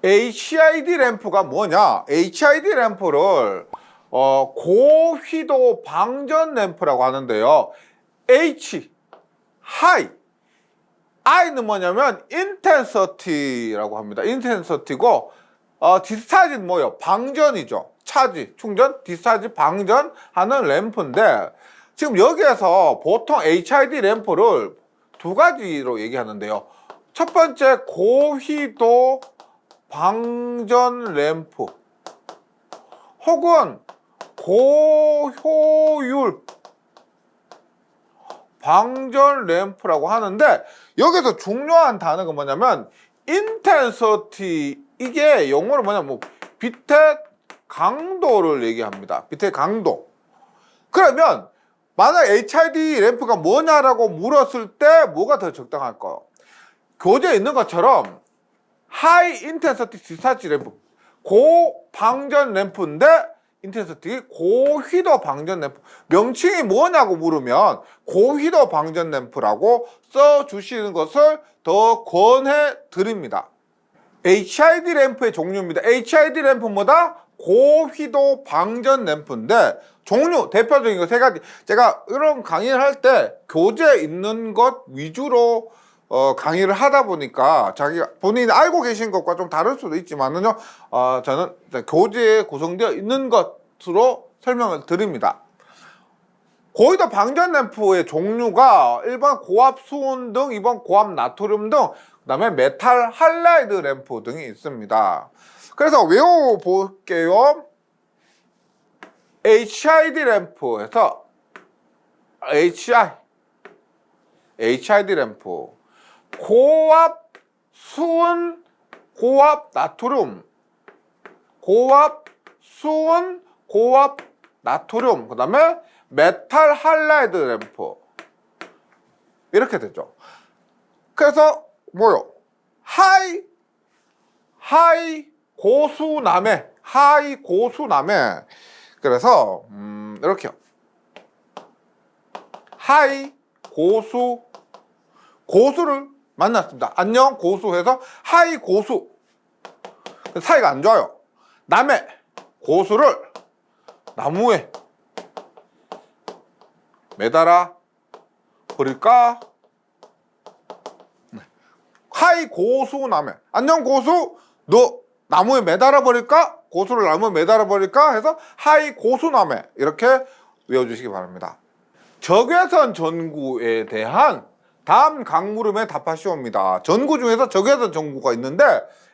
HID 램프가 뭐냐? HID 램프를 고휘도 방전 램프라고 하는데요. H, high, I는 뭐냐면 intensity라고 합니다. intensity고 디스차지는 뭐예요? 방전이죠. 차지, 충전, 디스차지, 방전하는 램프인데 지금 여기에서 보통 HID 램프를 두 가지로 얘기하는데요. 첫 번째 고휘도 방전 램프 혹은 고효율 방전 램프라고 하는데 여기서 중요한 단어가 뭐냐면 intensity, 이게 영어로 뭐냐면 뭐 빛의 강도를 얘기합니다. 빛의 강도. 그러면 만약 HID 램프가 뭐냐라고 물었을 때 뭐가 더 적당할까요? 교재에 있는 것처럼 High Intensity Discharge 램프, 고방전 램프인데 인텐시티 고휘도 방전 램프, 명칭이 뭐냐고 물으면 고휘도 방전 램프라고 써주시는 것을 더 권해 드립니다. HID 램프의 종류입니다. HID 램프는 뭐다? 고휘도 방전 램프인데 종류 대표적인 거 세 가지. 제가 이런 강의를 할 때 교재에 있는 것 위주로 강의를 하다 보니까 자기가 본인이 알고 계신 것과 좀 다를 수도 있지만은요, 저는 교재에 구성되어 있는 것으로 설명을 드립니다. 고휘도 방전 램프의 종류가 1번 고압 수은 등, 2번 고압 나트륨 등, 그 다음에 메탈 할라이드 램프 등이 있습니다. 그래서 외워볼게요. HID 램프에서 HID 램프, 고압 수은 고압 나트륨, 고압 수은 고압 나트륨, 그 다음에 메탈 할라이드 램프, 이렇게 되죠. 그래서 뭐요? 하이 고수남해, 하이 고수남해. 그래서 이렇게요. 하이 고수를 만났습니다. 안녕 고수해서 하이 고수, 사이가 안 좋아요. 남해 고수를 나무에 매달아 버릴까? 하이 고수 남해, 안녕 고수, 너 나무에 매달아 버릴까? 고수를 나무에 매달아 버릴까? 해서 하이 고수 남해, 이렇게 외워주시기 바랍니다. 적외선 전구에 대한 다음 강물음에 답하시오입니다. 전구 중에서 적외선 전구가 있는데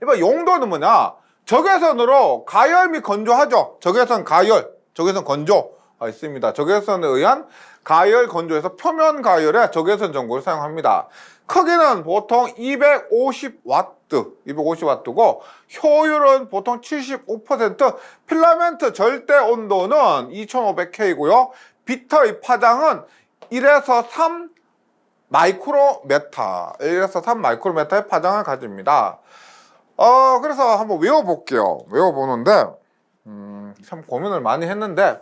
이번 용도는 뭐냐? 적외선으로 가열 및 건조하죠. 적외선 가열, 적외선 건조가 있습니다. 적외선에 의한 가열 건조에서 표면 가열에 적외선 전구를 사용합니다. 크기는 보통 250W고 효율은 보통 75%, 필라멘트 절대 온도는 2500K고요. 비터의 파장은 1에서 3 마이크로메타, 1에서 3 마이크로메타의 파장을 가집니다. 그래서 한번 외워볼게요. 외워보는데 참 고민을 많이 했는데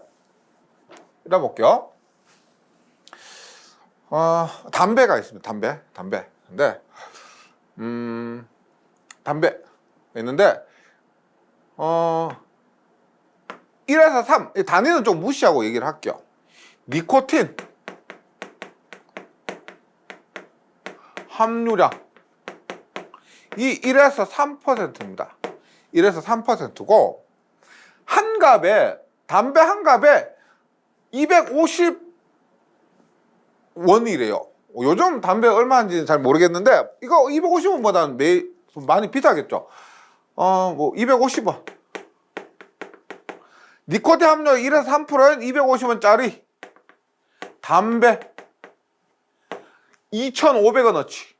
이따 볼게요. 담배가 있습니다. 담배. 근데 담배 있는데 1에서 3, 단위는 좀 무시하고 얘기를 할게요. 니코틴 함유량 이 1에서 3%입니다. 1에서 3%고 한 갑에, 담배 한 갑에 250원이래요. 요즘 담배 얼마인지는 잘 모르겠는데 이거 250원보다는 많이 비싸겠죠. 뭐 250원. 니코틴 함유량 1에서 3%는 250원짜리 담배 2,500원어치.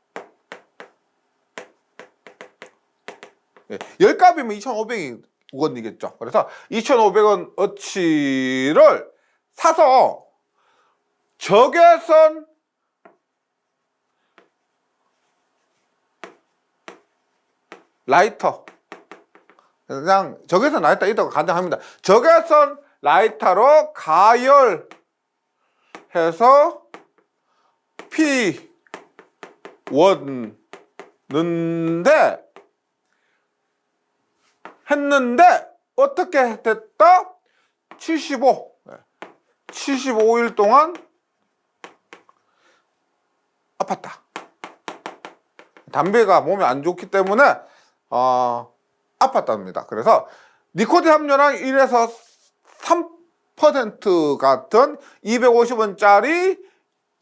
10갑이면 2,500원이겠죠. 그래서 2,500원어치를 사서 적외선 라이터, 그냥 적외선 라이터 있다고 가정합니다. 적외선 라이터로 가열해서 피웠는데 했는데 어떻게 됐다? 75일 동안 아팠다. 담배가 몸에 안 좋기 때문에 아팠답니다. 그래서 니코틴 함유량 1에서 3% 같은 250원짜리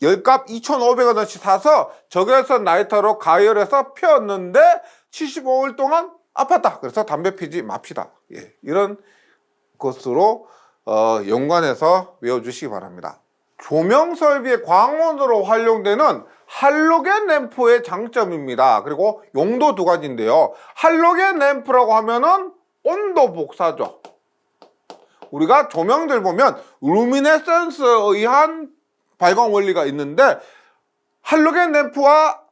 열값 2,500원어치 사서 적외선 라이터로 가열해서 피웠는데 75일 동안 아팠다. 그래서 담배 피지 맙시다. 예, 이런 것으로 연관해서 외워주시기 바랍니다. 조명 설비의 광원으로 활용되는 할로겐 램프의 장점입니다. 그리고 용도 두 가지인데요. 할로겐 램프라고 하면은 온도 복사죠. 우리가 조명들 보면 루미네센스에 의한 발광 원리가 있는데 할로겐 램프와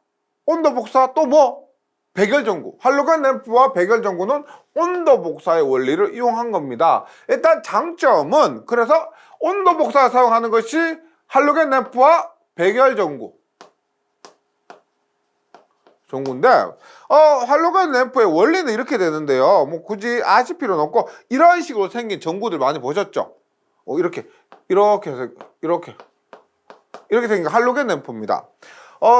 온도 복사 또 뭐? 백열전구. 할로겐 램프와 백열전구는 온도 복사의 원리를 이용한 겁니다. 일단 장점은 그래서 온도 복사를 사용하는 것이 할로겐 램프와 백열전구인데 할로겐 램프의 원리는 이렇게 되는데요. 뭐 굳이 아실 필요는 없고 이런 식으로 생긴 전구들 많이 보셨죠? 이렇게 해서 이렇게 생긴 할로겐 램프입니다.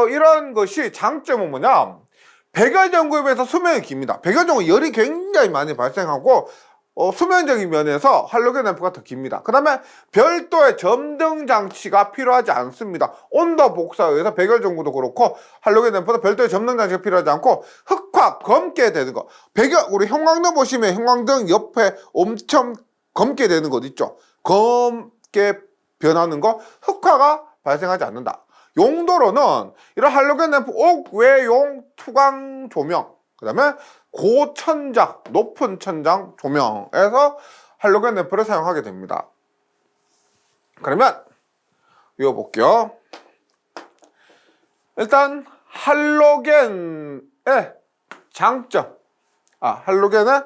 이런 것이 장점은 뭐냐? 백열전구에 비해서 수명이 깁니다. 백열전구 열이 굉장히 많이 발생하고 수면적인 면에서 할로겐 램프가 더 깁니다. 그 다음에 별도의 점등 장치가 필요하지 않습니다. 온도 복사에 의해서 백열전구도 그렇고 할로겐 램프도 별도의 점등 장치가 필요하지 않고 흑화 검게 되는 거. 우리 형광등 보시면 형광등 옆에 엄청 검게 되는 것 있죠. 검게 변하는 거 흑화가 발생하지 않는다. 용도로는 이런 할로겐 램프 옥외용 투광 조명, 그 다음에 고천장, 높은 천장 조명에서 할로겐 램프를 사용하게 됩니다. 그러면 외워볼게요. 일단 할로겐의 장점, 할로겐의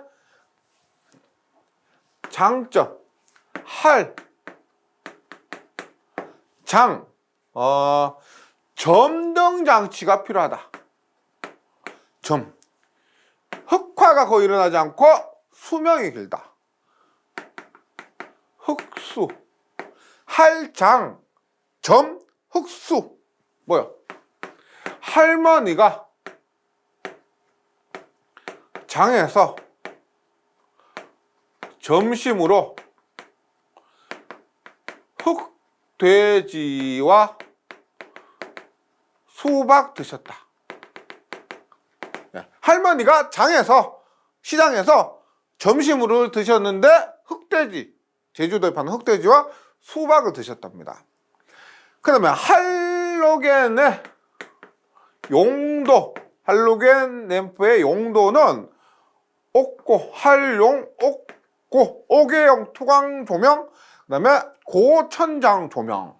장점, 점등 장치가 필요하다. 흑화가 거의 일어나지 않고 수명이 길다. 흑수, 흑수. 뭐야? 할머니가 장에서 점심으로 흑돼지와 수박 드셨다. 할머니가 시장에서 점심으로 드셨는데 제주도에 파는 흑돼지와 수박을 드셨답니다. 그 다음에 할로겐의 용도, 할로겐 램프의 용도는 옥외용 투광 조명, 그 다음에 고천장 조명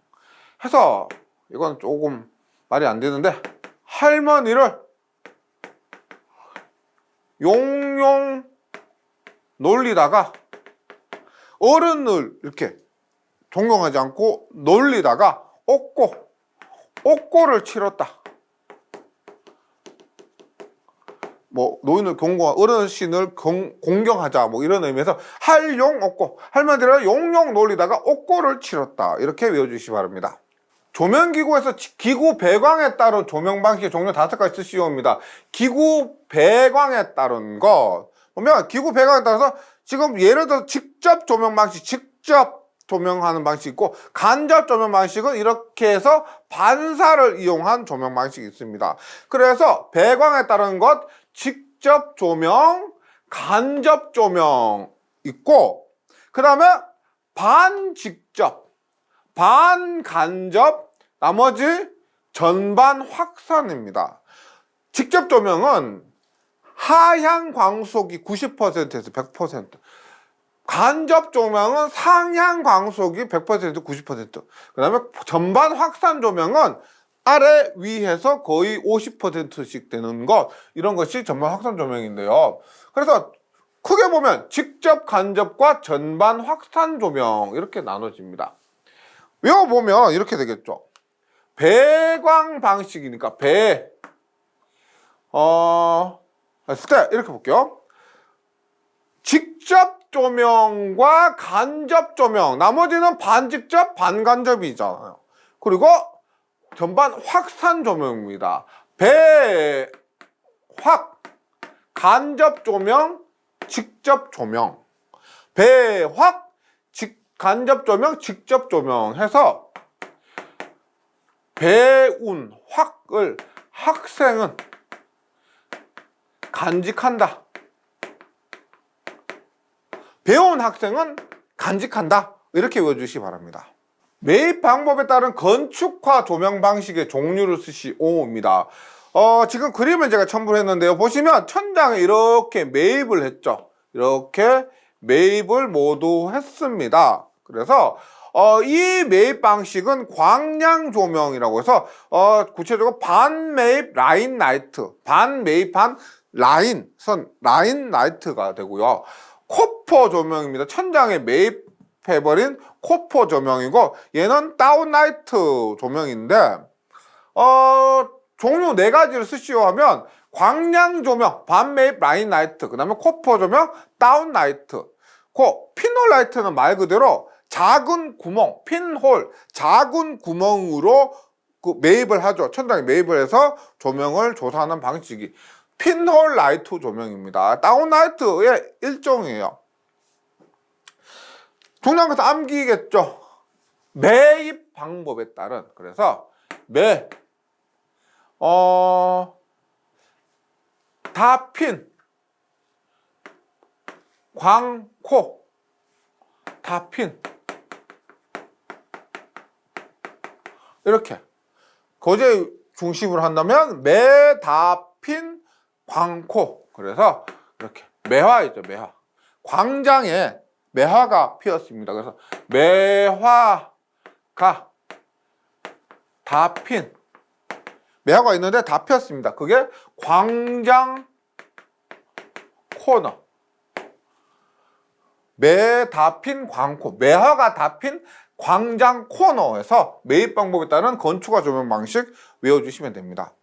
해서 이건 조금 말이 안 되는데 할머니를 용용 놀리다가 어른을 이렇게 존경하지 않고 놀리다가 옥고를 치렀다. 뭐 노인을 경고하고 어르신을 공경하자 뭐 이런 의미에서 할용옥고, 할머니를 용용 놀리다가 옥고를 치렀다. 이렇게 외워주시기 바랍니다. 조명기구에서 기구 배광에 따른 조명 방식의 종류 5가지 쓰시옵니다. 기구 배광에 따른 것 보면 기구 배광에 따라서 지금 예를 들어 직접 조명 방식, 직접 조명하는 방식이 있고 간접 조명 방식은 이렇게 해서 반사를 이용한 조명 방식이 있습니다. 그래서 배광에 따른 것 직접 조명, 간접 조명 있고 그 다음에 반직접, 반간접, 나머지 전반 확산입니다. 직접 조명은 하향 광속이 90%에서 100%, 간접 조명은 상향 광속이 100%, 90%, 그 다음에 전반 확산 조명은 아래 위에서 거의 50%씩 되는 것, 이런 것이 전반 확산 조명인데요. 그래서 크게 보면 직접 간접과 전반 확산 조명 이렇게 나눠집니다. 외워보면 이렇게 되겠죠. 배광 방식이니까 했을 때 이렇게 볼게요. 직접 조명과 간접 조명, 나머지는 반직접, 반간접이잖아요. 그리고 전반 확산 조명입니다. 배확, 간접 조명, 직접 조명. 배확, 간접 조명, 직접 조명 해서 배운 확을 학생은 간직한다. 배운 학생은 간직한다. 이렇게 외워주시기 바랍니다. 매입 방법에 따른 건축화 조명 방식의 종류를 쓰시오입니다. 지금 그림을 제가 첨부를 했는데요. 보시면 천장에 이렇게 매입을 했죠. 이렇게 매입을 모두 했습니다. 그래서 이 매입 방식은 광량 조명이라고 해서 구체적으로 반매입 라인 라이트, 반매입한 라인 선 라인 라이트가 되고요. 코퍼 조명입니다. 천장에 매입해버린 코퍼 조명이고, 얘는 다운라이트 조명인데 종류 4가지를 쓰시오 하면 광량 조명, 반매입 라인 라이트, 그 다음에 코퍼 조명, 다운라이트. 핀홀 라이트는 말 그대로 작은 구멍, 핀홀, 작은 구멍으로 매입을 하죠. 천장에 매입을 해서 조명을 조사하는 방식이 핀홀 라이트 조명입니다. 다운라이트의 일종이에요. 중요한 것은 암기겠죠. 매입 방법에 따른, 그래서 다핀, 광코, 다핀, 이렇게 거제 중심으로 한다면 매다핀, 광코. 그래서 이렇게 매화이죠. 매화. 광장에 매화가 피었습니다. 그래서 매화가 다 핀, 매화가 있는데 다 피었습니다. 그게 광장 코너. 매 다 핀 광코, 매화가 다 핀 광장 코너에서 매입 방법에 따른 건축화 조명 방식 외워주시면 됩니다.